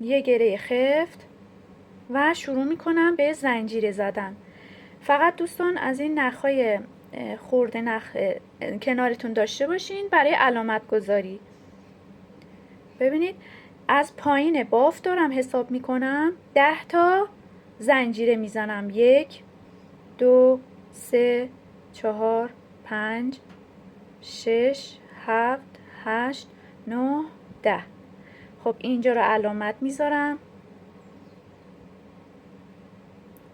یه گره خفت و شروع میکنم به زنجیره زدن. فقط دوستان از این نخهای خورده نخ کنارتون داشته باشین برای علامت گذاری. ببینید از پایین باف دارم حساب میکنم 10 تا زنجیره میزنم. 1 2 3 4 5 6 7 8 9 10. خب اینجا رو علامت میذارم.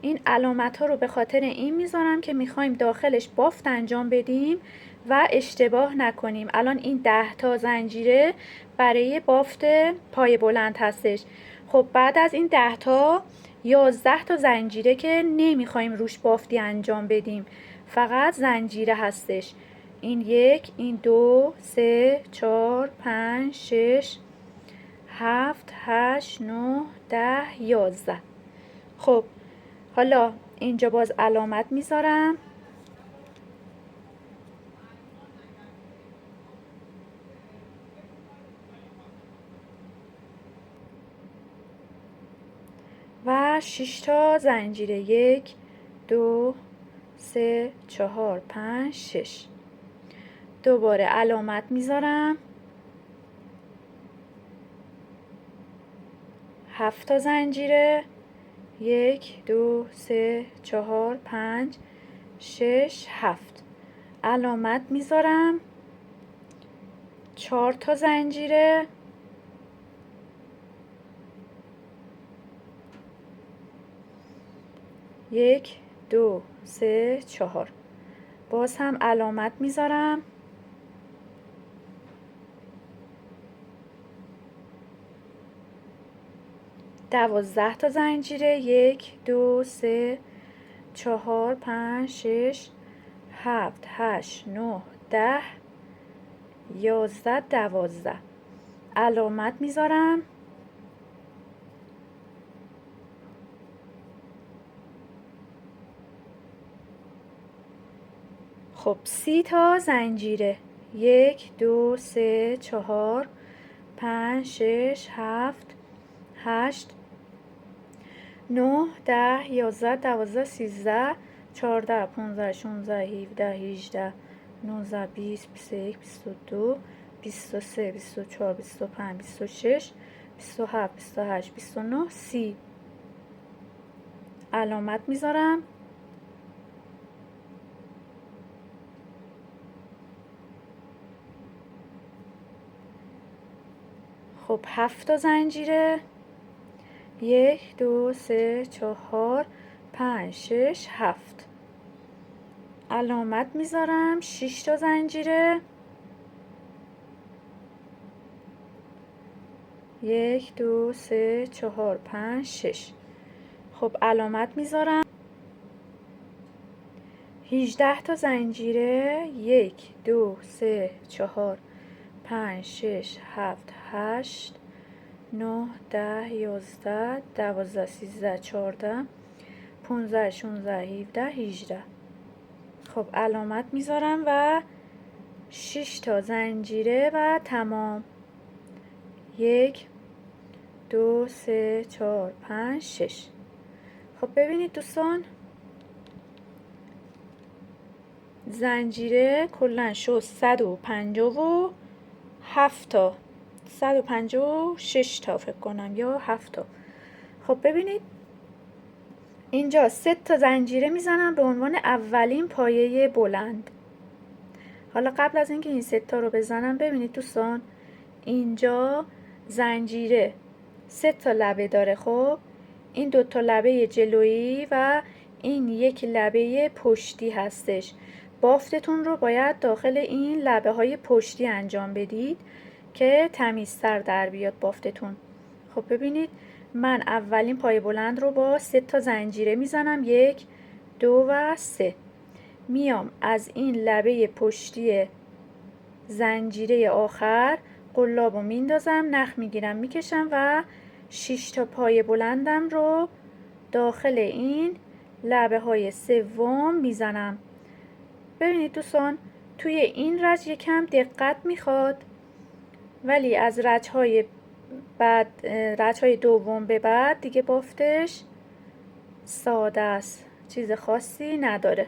این علامت ها رو به خاطر این میذارم که میخوایم داخلش بافت انجام بدیم و اشتباه نکنیم. الان این 10 تا زنجیره برای بافت پای بلند هستش. خب بعد از این 10 تا 11 تا زنجیره که نمیخوایم روش بافتی انجام بدیم، فقط زنجیره هستش. این 1 این 2 3 4 5 6 7 8 9 10 11. خب حالا اینجا باز علامت میذارم. و 6 تا زنجیره 1 2 3 4 5 6. دوباره علامت میذارم. 7 تا زنجیره 1 2 3 4 5 6 7. علامت میذارم. 4 تا زنجیره 1 2 3 4. باز هم علامت میذارم. 12 تا زنجیره 1 2 3 4 5 6 7 8 9 10 11 12. علامت میذارم. خب 30 تا زنجیره 1 2 3 4 5 6 7 8 9 10 11 12 13 14 15 16 17 18 19 20 21 22 23 24 25 26 27 28 29 30. علامت میذارم. خب 7 تا زنجیره 1 2 3 4 5 6 7. علامت میذارم. 6 تا زنجیره 1 2 3 4 5 6. خب علامت میذارم. 18 تا زنجیره 1 2 3 4 5 6 7 8 9 10 11 12 13 14 15 16 17 18. خب علامت میذارم و 6 تا زنجیره و تمام. 1 2 3 4 5 6. خب ببینید دوستان زنجیره کلا شد 157 تا 156 تا فکر کنم یا 7 تا. خب ببینید اینجا 3 تا زنجیره میزنم به عنوان اولین پایه بلند. حالا قبل از اینکه این 3 تا رو بزنم ببینید دوستان اینجا زنجیره 3 تا لبه داره. خب این 2 تا لبه جلویی و این یک لبه پشتی هستش. بافتتون رو باید داخل این لبه های پشتی انجام بدید که تمیزتر در بیاد بافتتون. خب ببینید من اولین پای بلند رو با 3 تا زنجیره میزنم. 1 2 و 3. میام از این لبه پشتی زنجیره آخر قلاب رو میندازم، نخ میگیرم میکشم و 6 تا پای بلندم رو داخل این لبه های سوم میزنم. ببینید دوستان توی این رج یکم دقت میخواد، ولی از رج های بعد رچهای دوم به بعد دیگه بافتش ساده است، چیز خاصی نداره.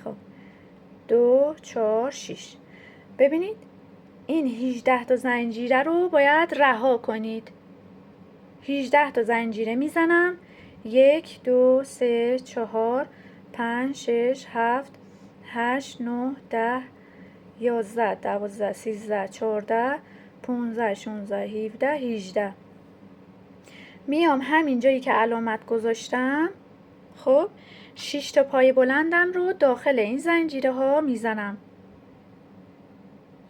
خب 2 4 6 ببینید این 18 تا زنجیره رو باید رها کنید. 18 تا زنجیره میزنم. 1 2 3 4 5 6 7 8 9 10 11 12 13 14 15 16 17 18. میام همین جایی که علامت گذاشتم، خب 6 تا پای بلندم رو داخل این زنجیره ها میزنم.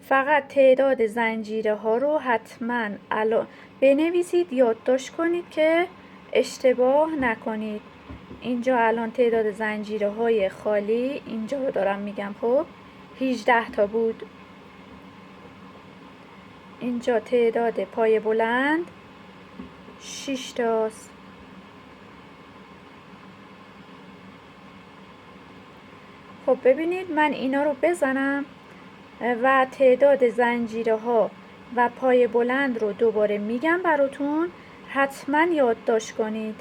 فقط تعداد زنجیره ها رو حتما بنویسید، یادداشت کنید که اشتباه نکنید. اینجا الان تعداد زنجیره های خالی اینجا رو دارم میگم. خب 18 تا بود. اینجا تعداد پای بلند 6 تاست. خب ببینید من اینا رو بزنم و تعداد زنجیره ها و پای بلند رو دوباره میگم براتون، حتما یادداشت کنید.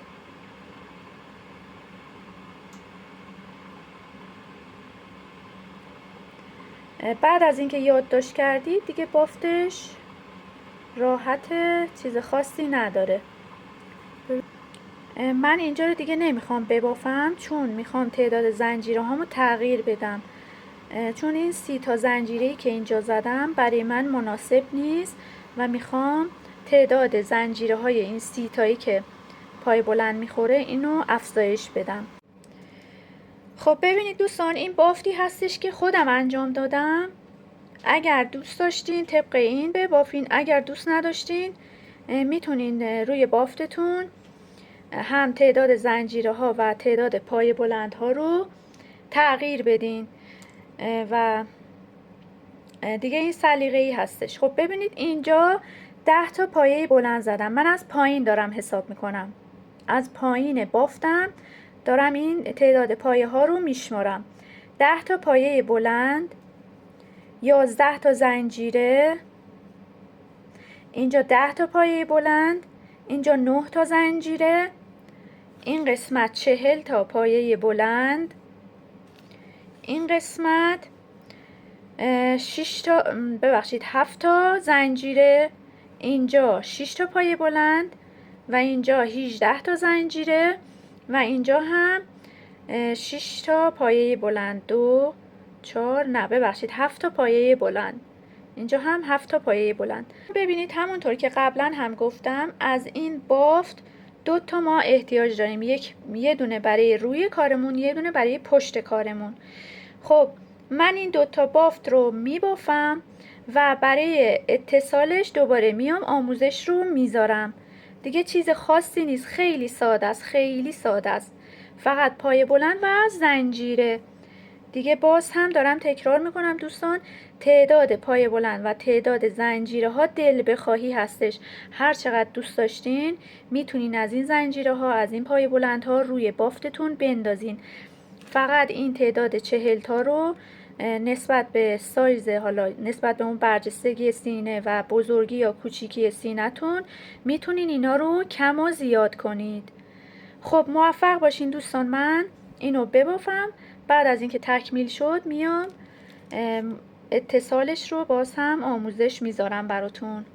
بعد از اینکه یادداشت کردید دیگه بافتش راحته، چیز خاصی نداره. من اینجا رو دیگه نمیخوام ببافم چون میخوام تعداد زنجیره هامو تغییر بدم، چون این 30 تا زنجیره‌ای که اینجا زدم برای من مناسب نیست و میخوام تعداد زنجیره های این 30 تایی که پای بلند میخوره اینو افزایش بدم. خب ببینید دوستان این بافتی هستش که خودم انجام دادم. اگر دوست داشتین طبق این ببافین، اگر دوست نداشتین میتونین روی بافتتون هم تعداد زنجیره ها و تعداد پای بلند ها رو تغییر بدین و دیگه این سلیقه‌ای هستش. خب ببینید اینجا 10 تا پایه بلند زدم. من از پایین دارم حساب میکنم، از پایین بافتم دارم این تعداد پایه ها رو میشمارم. 10 تا پایه بلند، 11 تا زنجیره، اینجا 10 تا پایه بلند، اینجا 9 تا زنجیره، این قسمت 40 تا پایه بلند، این قسمت 7 تا زنجیره، اینجا 6 تا پایه بلند و اینجا 18 تا زنجیره و اینجا هم 6 تا پایه بلند، 7 تا پایه بلند، اینجا هم 7 تا پایه بلند. ببینید همونطور که قبلا هم گفتم از این بافت 2 تا ما احتیاج داریم، یه دونه برای روی کارمون، یه دونه برای پشت کارمون. خب من این 2 تا بافت رو میبافم و برای اتصالش دوباره میام آموزش رو میذارم. دیگه چیز خاصی نیست، خیلی ساده است، خیلی ساده است، فقط پای بلند و زنجیره. دیگه باز هم دارم تکرار میکنم دوستان، تعداد پای بلند و تعداد زنجیره ها دل بخواهی هستش. هر چقدر دوست داشتین میتونین از این زنجیره ها، از این پای بلند ها روی بافتتون بندازین. فقط این تعداد 40 تا رو نسبت به سایز، حالا نسبت به اون برجستگی سینه و بزرگی یا کوچیکی سینه‌تون میتونین اینا رو کم و زیاد کنید. خب موفق باشین دوستان. من اینو ببافم، بعد از اینکه تکمیل شد میام اتصالش رو باز هم آموزش میذارم براتون.